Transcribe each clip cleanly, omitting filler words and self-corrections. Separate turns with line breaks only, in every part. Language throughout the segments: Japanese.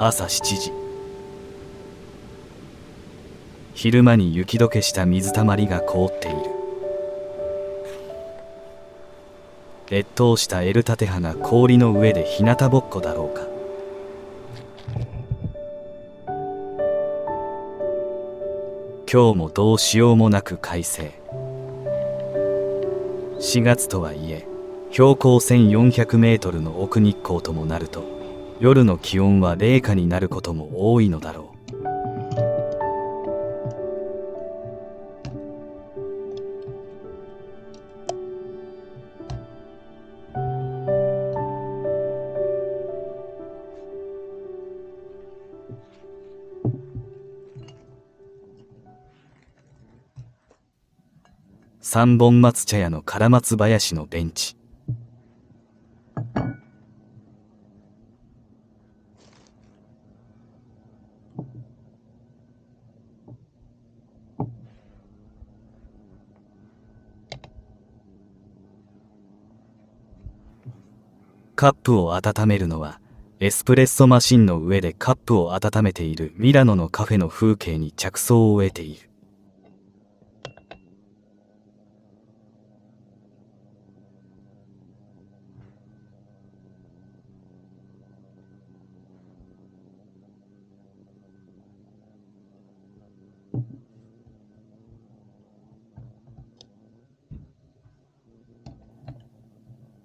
朝7時。昼間に雪解けした水たまりが凍っている。越冬したエルタテハが氷の上で日向ぼっこだろうか。今日もどうしようもなく快晴。4月とはいえ標高1400メートルの奥日光ともなると夜の気温は零下になることも多いのだろう。三本松茶屋の唐松林のベンチ。カップを温めるのはエスプレッソマシンの上でカップを温めているミラノのカフェの風景に着想を得ている。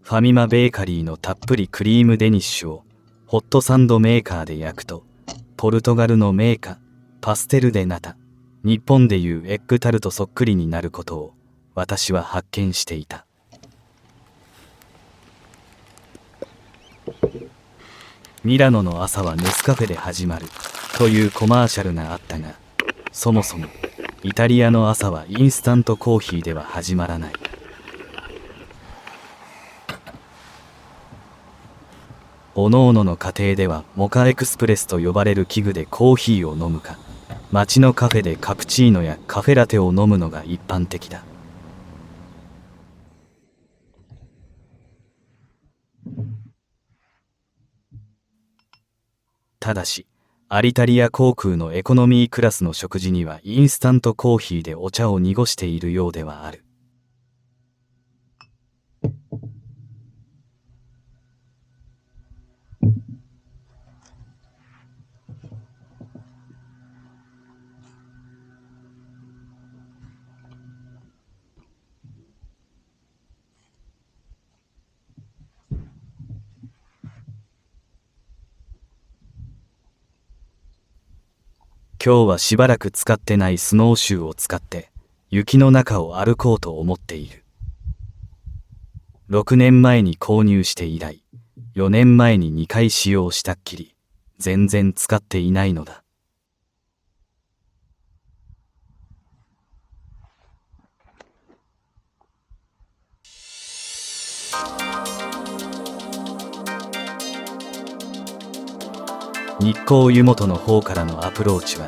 ファミマベーカリーのたっぷりクリームデニッシュをホットサンドメーカーで焼くと、ポルトガルの銘菓パステルデナタ、日本でいうエッグタルトそっくりになることを私は発見していた。ミラノの朝はネスカフェで始まるというコマーシャルがあったが、そもそもイタリアの朝はインスタントコーヒーでは始まらない。おのおのの家庭ではモカエクスプレスと呼ばれる器具でコーヒーを飲むか、街のカフェでカプチーノやカフェラテを飲むのが一般的だ。ただしアリタリア航空のエコノミークラスの食事にはインスタントコーヒーでお茶を濁しているようではある。今日はしばらく使ってないスノーシューを使って雪の中を歩こうと思っている。6年前に購入して以来、4年前に2回使用したっきり、全然使っていないのだ。日光湯本の方からのアプローチは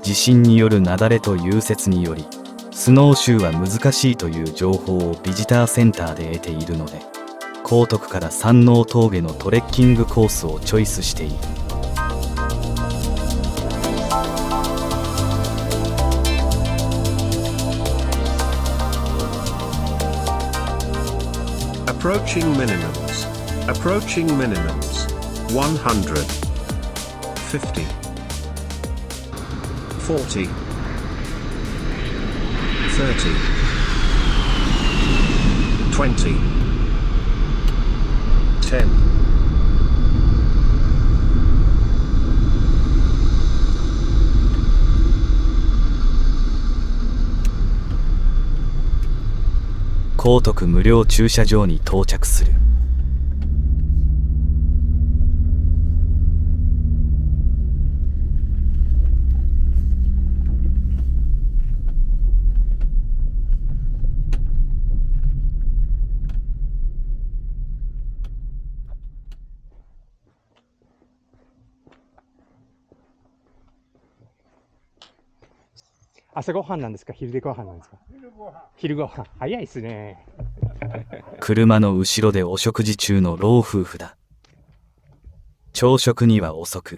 地震による雪崩と融雪によりスノーシューは難しいという情報をビジターセンターで得ているので、高徳から山王峠のトレッキングコースをチョイスしている。
Approaching minimums. Approaching minimums. 100. 50, 40, 30, 20, 10.
高徳無料駐車場に到着する。
朝ごはんなんですか、昼ごはんなんですか。昼ごはん早いですね。
車の後ろでお食事中の老夫婦だ。朝食には遅く、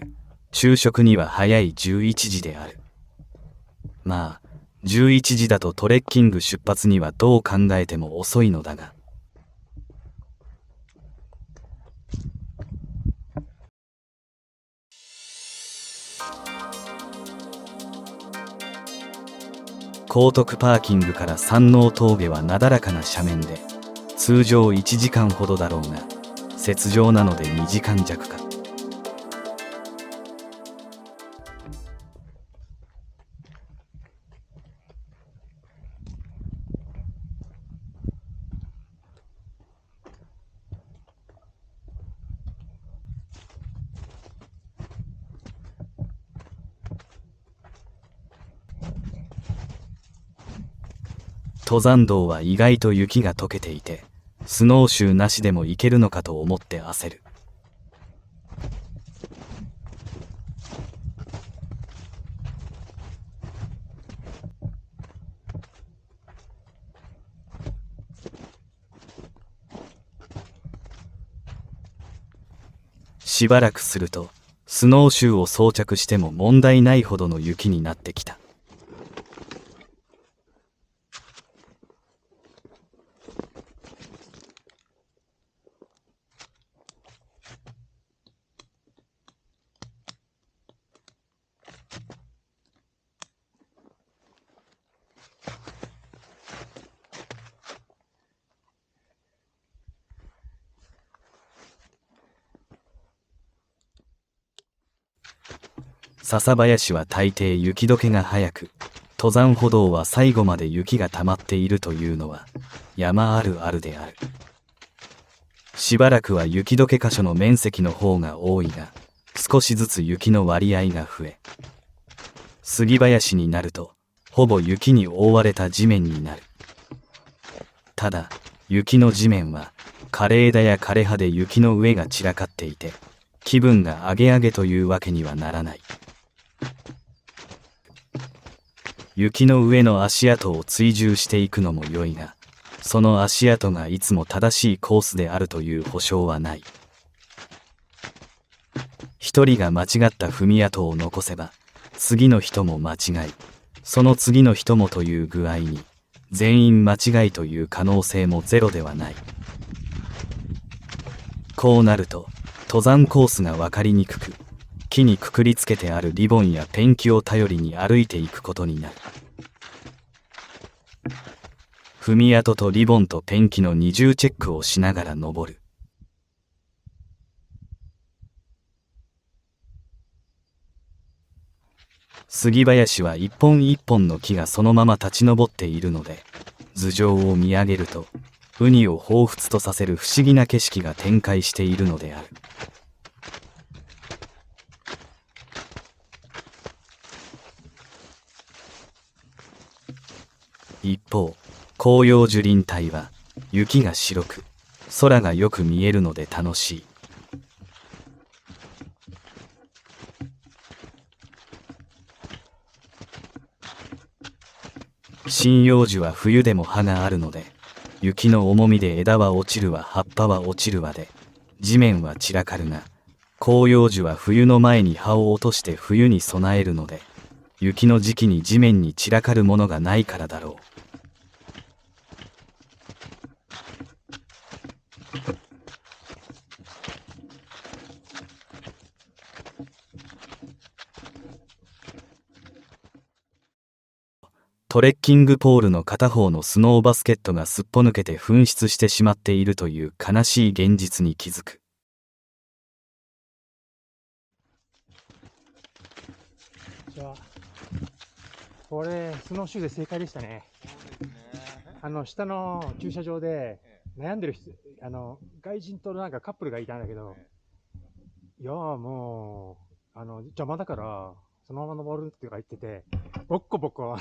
昼食には早い11時である。まあ、11時だとトレッキング出発にはどう考えても遅いのだが。高徳パーキングから山王峠はなだらかな斜面で、通常1時間ほどだろうが、雪上なので2時間弱か。登山道は意外と雪が溶けていて、スノーシューなしでも行けるのかと思って焦る。しばらくすると、スノーシューを装着しても問題ないほどの雪になってきた。笹林は大抵雪解けが早く、登山歩道は最後まで雪が溜まっているというのは山あるあるである。しばらくは雪解け箇所の面積の方が多いが、少しずつ雪の割合が増え、杉林になるとほぼ雪に覆われた地面になる。ただ雪の地面は枯れ枝や枯れ葉で雪の上が散らかっていて、気分がアゲアゲというわけにはならない。雪の上の足跡を追従していくのも良いが、その足跡がいつも正しいコースであるという保証はない。一人が間違った踏み跡を残せば、次の人も間違い、その次の人もという具合に、全員間違いという可能性もゼロではない。こうなると、登山コースが分かりにくく、木にくくりつけてあるリボンやペンキを頼りに歩いていくことになる。踏み跡とリボンとペンキの二重チェックをしながら登る。杉林は一本一本の木がそのまま立ち上っているので、頭上を見上げると、ウニを彷彿とさせる不思議な景色が展開しているのである。一方、広葉樹林帯は雪が白く、空がよく見えるので楽しい。針葉樹は冬でも葉があるので、雪の重みで枝は落ちるわ葉っぱは落ちるわで、地面は散らかるが、広葉樹は冬の前に葉を落として冬に備えるので、雪の時期に地面に散らかるものがないからだろう。トレッキングポールの片方のスノーバスケットがすっぽ抜けて紛失してしまっているという悲しい現実に気づく。
じゃあ、これ、スノーシューで正解でしたね。下の駐車場で悩んでる人、外人となんかカップルがいたんだけど、いやーもう、邪魔だから、そのまま登るってか言ってて、ボッコボコ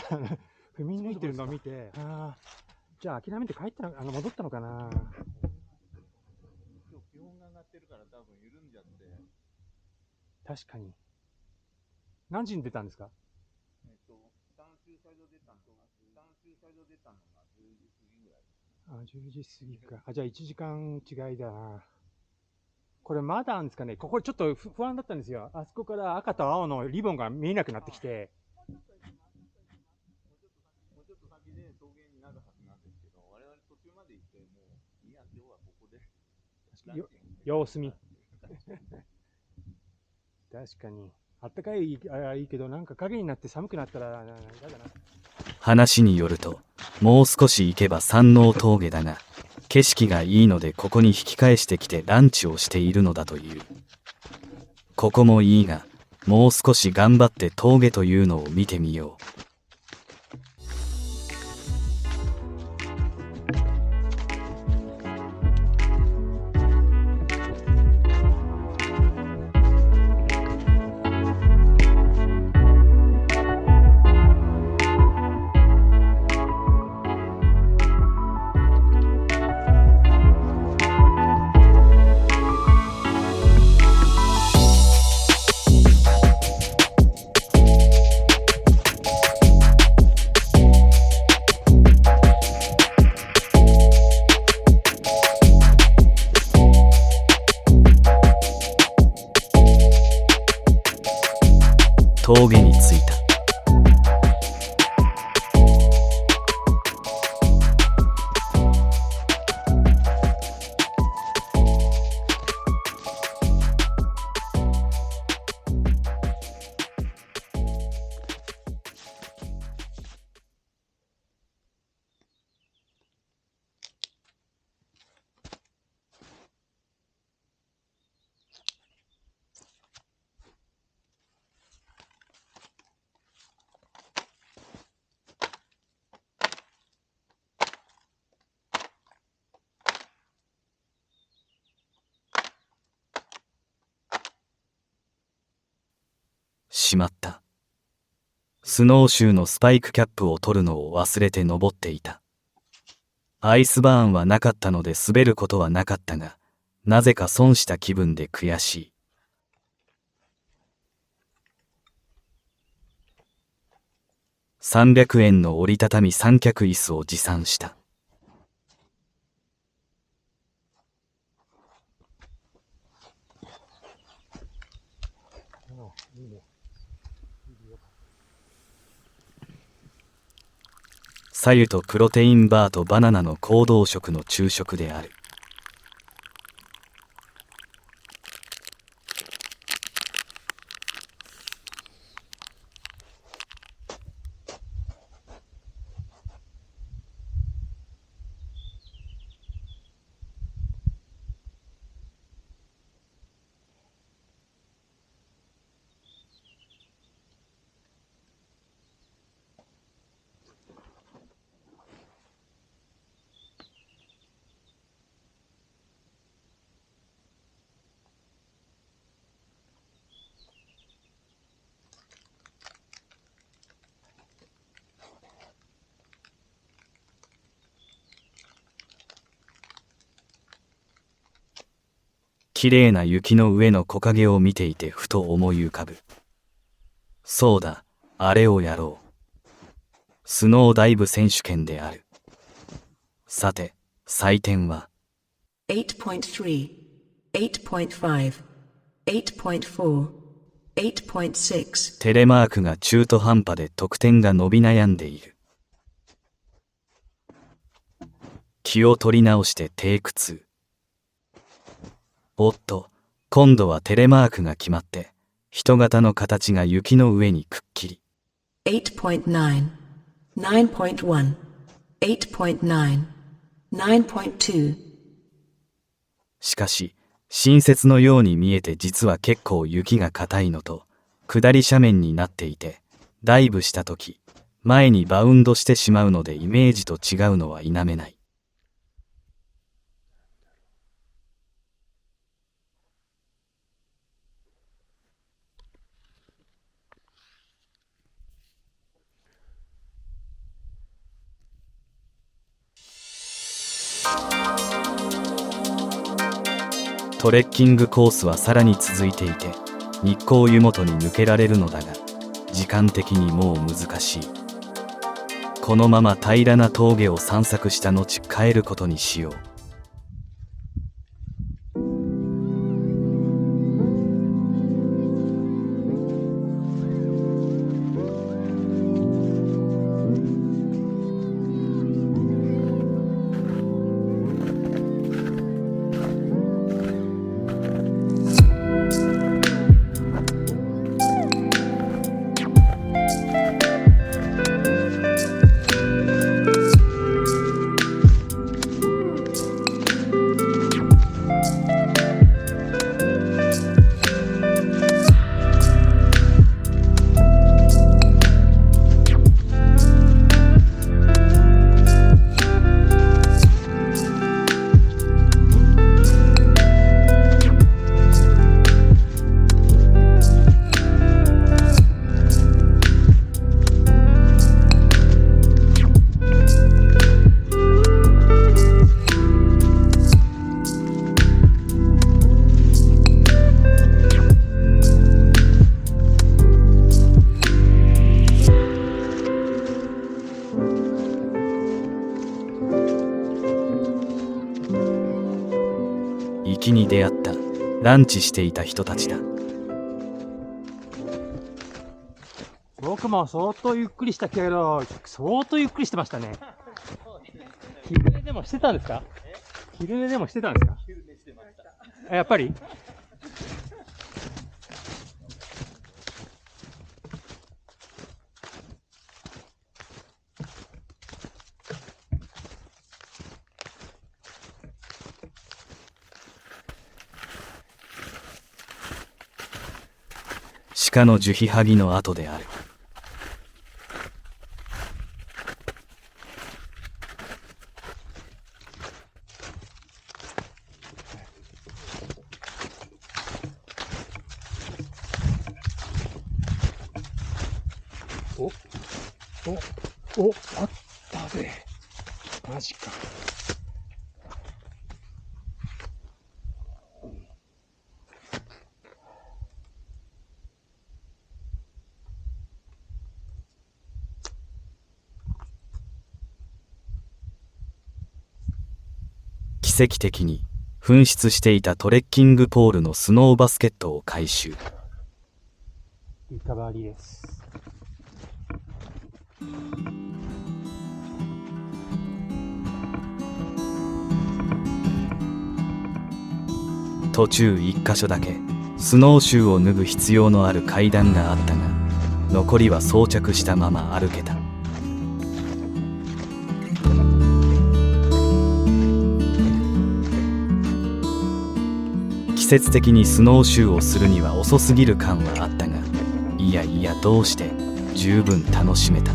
踏み抜いてるのを見て、じゃあ諦めて帰ったの、戻ったのかな。
今日気温が上がってるから多分緩んじゃって。
確かに。何時に出たんですか？3
周サイド出たのが10時過ぎぐらい。
10時過ぎか。じゃあ1時間違いだな。これまだあるんですかね。ここちょっと不安だったんですよ。あそこから赤と青のリボンが見えなくなってきて。
もうちょっと先で峠になるはずなんですけど、我々途中まで行って、もう、いや、今日はここで
様子見。確かに。あったかいいいけど、なんか影になって寒くなったら嫌だな。
話によると、もう少し行けば山王峠だが、景色がいいのでここに引き返してきてランチをしているのだという。ここもいいが、もう少し頑張って峠というのを見てみよう。峠に着いた。しまった。スノーシューのスパイクキャップを取るのを忘れて登っていた。アイスバーンはなかったので滑ることはなかったが、なぜか損した気分で悔しい。300円の折りたたみ三脚椅子を持参した。白湯とプロテインバーとバナナの行動食の昼食である。きれいな雪の上の木陰を見ていてふと思い浮かぶ。そうだ、あれをやろう。スノーダイブ選手権である。さて、採点は
8.3, 8.5, 8.4, 8.6。
テレマークが中途半端で得点が伸び悩んでいる。気を取り直してテイク2。おっと、今度はテレマークが決まって、人型の形が雪の上にくっきり。
8.9, 9.1, 8.9, 9.2。
しかし、新雪のように見えて実は結構雪が硬いのと、下り斜面になっていて、ダイブしたとき、前にバウンドしてしまうのでイメージと違うのは否めない。トレッキングコースはさらに続いていて、日光湯本に抜けられるのだが、時間的にもう難しい。このまま平らな峠を散策した後帰ることにしよう。ランチしていた人たちだ。
僕も相当ゆっくりしたけど、相当ゆっくりしてましたね。昼寝でもしてたんですか？昼寝でもしてたんですか？
昼寝してました。
やっぱり
鹿の樹皮剥ぎの跡である。
お、あったぜ。マジか。
奇跡的に紛失していたトレッキングポールのスノーバスケットを回収。
リカバリーです。
途中1箇所だけスノーシューを脱ぐ必要のある階段があったが、残りは装着したまま歩けた。季節的にスノーシューをするには遅すぎる感はあったが、いやいやどうして十分楽しめた。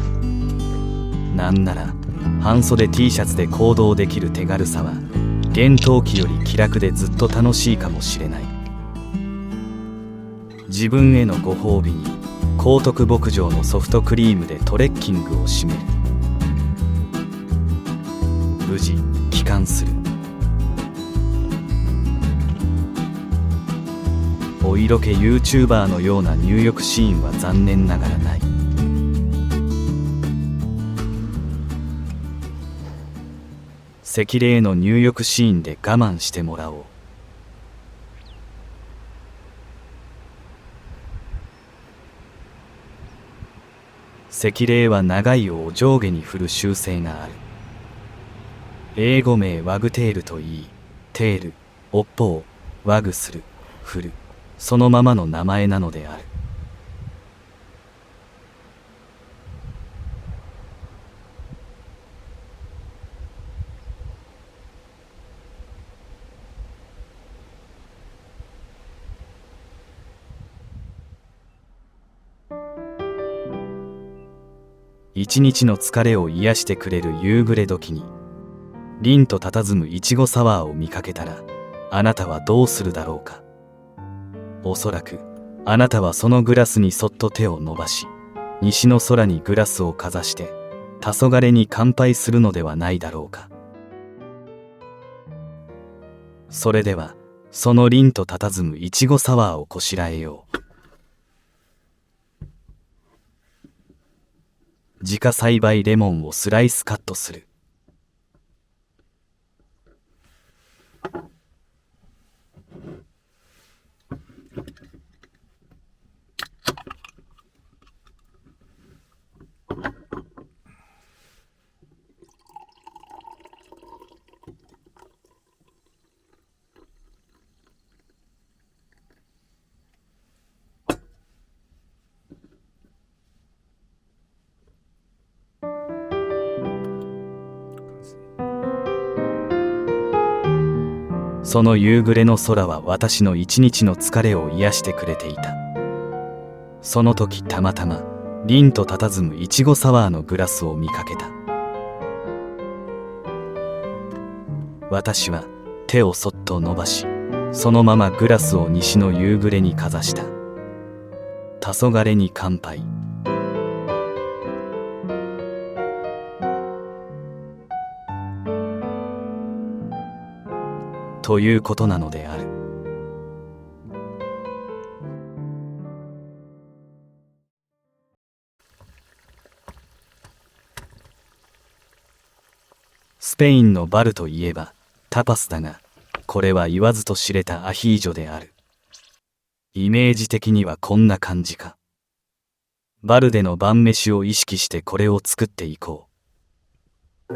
なんなら半袖 T シャツで行動できる手軽さは厳冬期より気楽でずっと楽しいかもしれない。自分へのご褒美に高徳牧場のソフトクリームでトレッキングを締める。無事帰還する。お色気 YouTuber のような入浴シーンは残念ながらない。赤霊の入浴シーンで我慢してもらおう。赤霊は長い尾を上下に振る習性がある。英語名ワグテールといい、テール、尾っぽをワグする、振る、そのままの名前なのである。一日の疲れを癒してくれる夕暮れ時に凛と佇むいちごサワーを見かけたら、あなたはどうするだろうか。おそらくあなたはそのグラスにそっと手を伸ばし、西の空にグラスをかざして黄昏に乾杯するのではないだろうか。それではその凛と佇むいちごサワーをこしらえよう。自家栽培レモンをスライスカットする。その夕暮れの空は私の一日の疲れを癒してくれていた。その時たまたま凛と佇むいちごサワーのグラスを見かけた。私は手をそっと伸ばし、そのままグラスを西の夕暮れにかざした。黄昏に乾杯。ということなのである。スペインのバルといえばタパスだが、これは言わずと知れたアヒージョである。イメージ的にはこんな感じか。バルデの晩飯を意識してこれを作っていこう。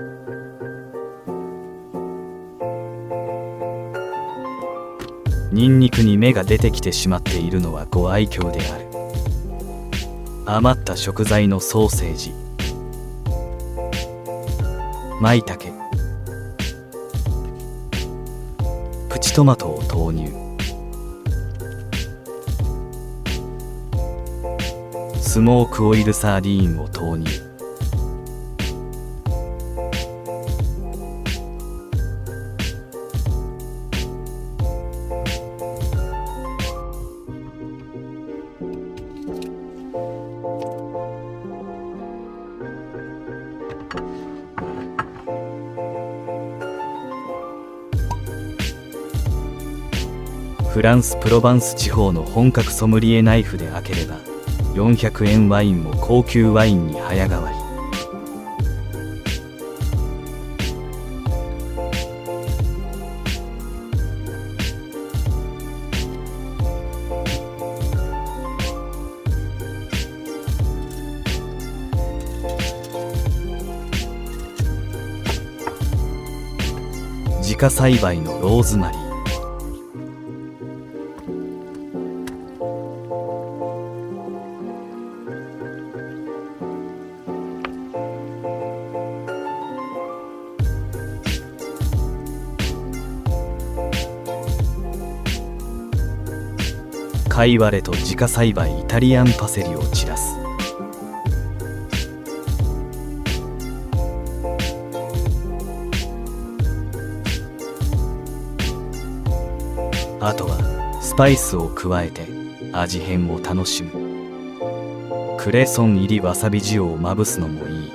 ニンニクに芽が出てきてしまっているのはご愛嬌である。余った食材のソーセージ、舞茸、プチトマトを投入。スモークオイルサーディーンを投入。フランス・プロバンス地方の本格ソムリエナイフで開ければ400円ワインも高級ワインに早変わり。自家栽培のローズマリー、カイワレと自家栽培イタリアンパセリを散らす。あとはスパイスを加えて味変を楽しむ。クレソン入りわさび塩をまぶすのもいい。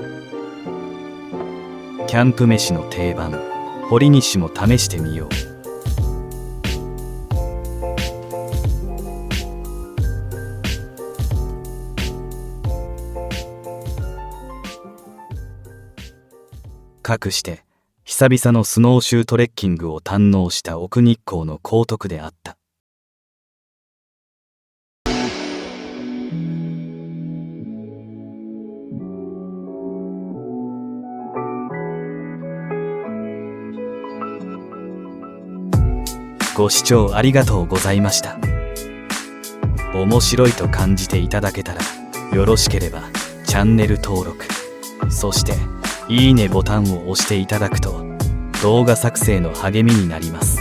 キャンプ飯の定番、堀西も試してみよう。かくして久々のスノーシュートレッキングを堪能した奥日光の高徳であった。ご視聴ありがとうございました。面白いと感じていただけたらよろしければチャンネル登録、そしていいねボタンを押していただくと動画作成の励みになります。